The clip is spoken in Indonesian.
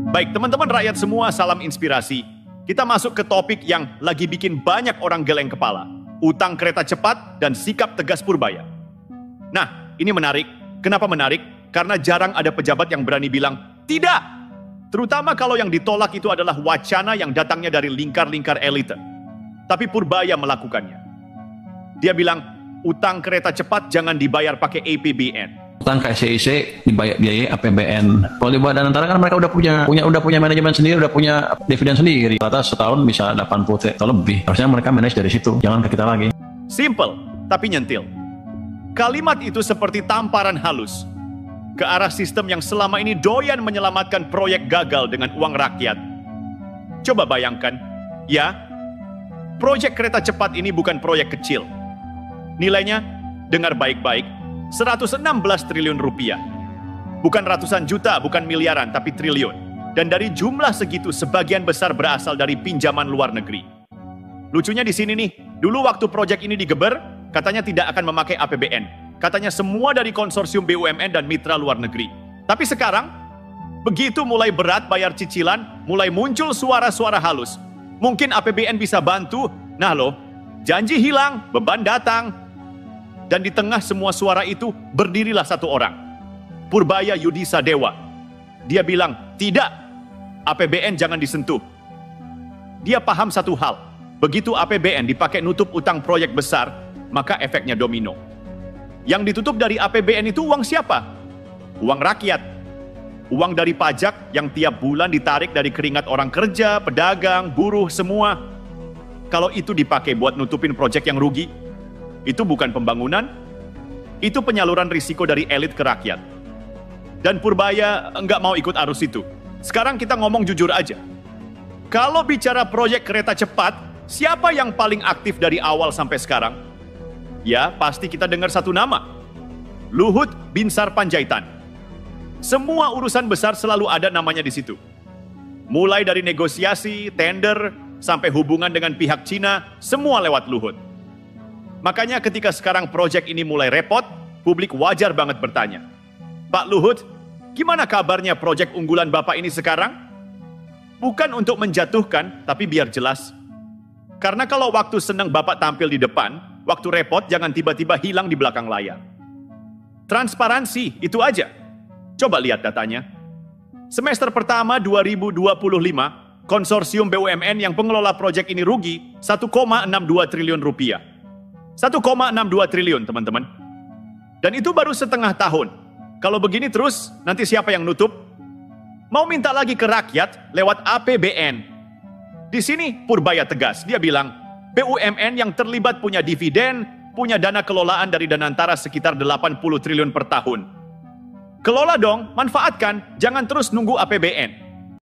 Baik, teman-teman rakyat semua, salam inspirasi. Kita masuk ke topik yang lagi bikin banyak orang geleng kepala. Utang kereta cepat dan sikap tegas Purbaya. Nah, ini menarik. Kenapa menarik? Karena jarang ada pejabat yang berani bilang, tidak! Terutama kalau yang ditolak itu adalah wacana yang datangnya dari lingkar-lingkar elite. Tapi Purbaya melakukannya. Dia bilang, utang kereta cepat jangan dibayar pakai APBN. Utang KSIC dibayar biaya APBN. Kalau di Badan Antara kan mereka udah punya manajemen sendiri, udah punya dividen sendiri. Rata setahun bisa 80 atau lebih. Harusnya mereka manage dari situ, jangan ke kita lagi. Simple, tapi nyentil. Kalimat itu seperti tamparan halus ke arah sistem yang selama ini doyan menyelamatkan proyek gagal dengan uang rakyat. Coba bayangkan, ya, proyek kereta cepat ini bukan proyek kecil. Nilainya, dengar baik-baik, 116 triliun rupiah. Bukan ratusan juta, bukan miliaran, tapi triliun. Dan dari jumlah segitu, sebagian besar berasal dari pinjaman luar negeri. Lucunya di sini nih, dulu waktu proyek ini digeber, katanya tidak akan memakai APBN. Katanya semua dari konsorsium BUMN dan mitra luar negeri. Tapi sekarang, begitu mulai berat bayar cicilan, mulai muncul suara-suara halus. Mungkin APBN bisa bantu, nah loh, janji hilang, beban datang. Dan di tengah semua suara itu, berdirilah satu orang. Purbaya Yudhisa Dewa. Dia bilang, tidak, APBN jangan disentuh. Dia paham satu hal, begitu APBN dipakai nutup utang proyek besar, maka efeknya domino. Yang ditutup dari APBN itu uang siapa? Uang rakyat. Uang dari pajak yang tiap bulan ditarik dari keringat orang kerja, pedagang, buruh, semua. Kalau itu dipakai buat nutupin proyek yang rugi, itu bukan pembangunan, itu penyaluran risiko dari elit ke rakyat. Dan Purbaya nggak mau ikut arus itu. Sekarang kita ngomong jujur aja. Kalau bicara proyek kereta cepat, siapa yang paling aktif dari awal sampai sekarang? Ya, pasti kita dengar satu nama. Luhut Binsar Panjaitan. Semua urusan besar selalu ada namanya di situ. Mulai dari negosiasi, tender, sampai hubungan dengan pihak Cina, semua lewat Luhut. Makanya ketika sekarang proyek ini mulai repot, publik wajar banget bertanya, Pak Luhut, gimana kabarnya proyek unggulan Bapak ini sekarang? Bukan untuk menjatuhkan, tapi biar jelas. Karena kalau waktu senang Bapak tampil di depan, waktu repot jangan tiba-tiba hilang di belakang layar. Transparansi, itu aja. Coba lihat datanya. Semester pertama 2025, konsorsium BUMN yang pengelola proyek ini rugi 1,62 triliun rupiah. 1,62 triliun, teman-teman. Dan itu baru setengah tahun. Kalau begini terus, nanti siapa yang nutup? Mau minta lagi ke rakyat lewat APBN. Di sini Purbaya tegas. Dia bilang, BUMN yang terlibat punya dividen, punya dana kelolaan dari Danantara sekitar 80 triliun per tahun. Kelola dong, manfaatkan, jangan terus nunggu APBN.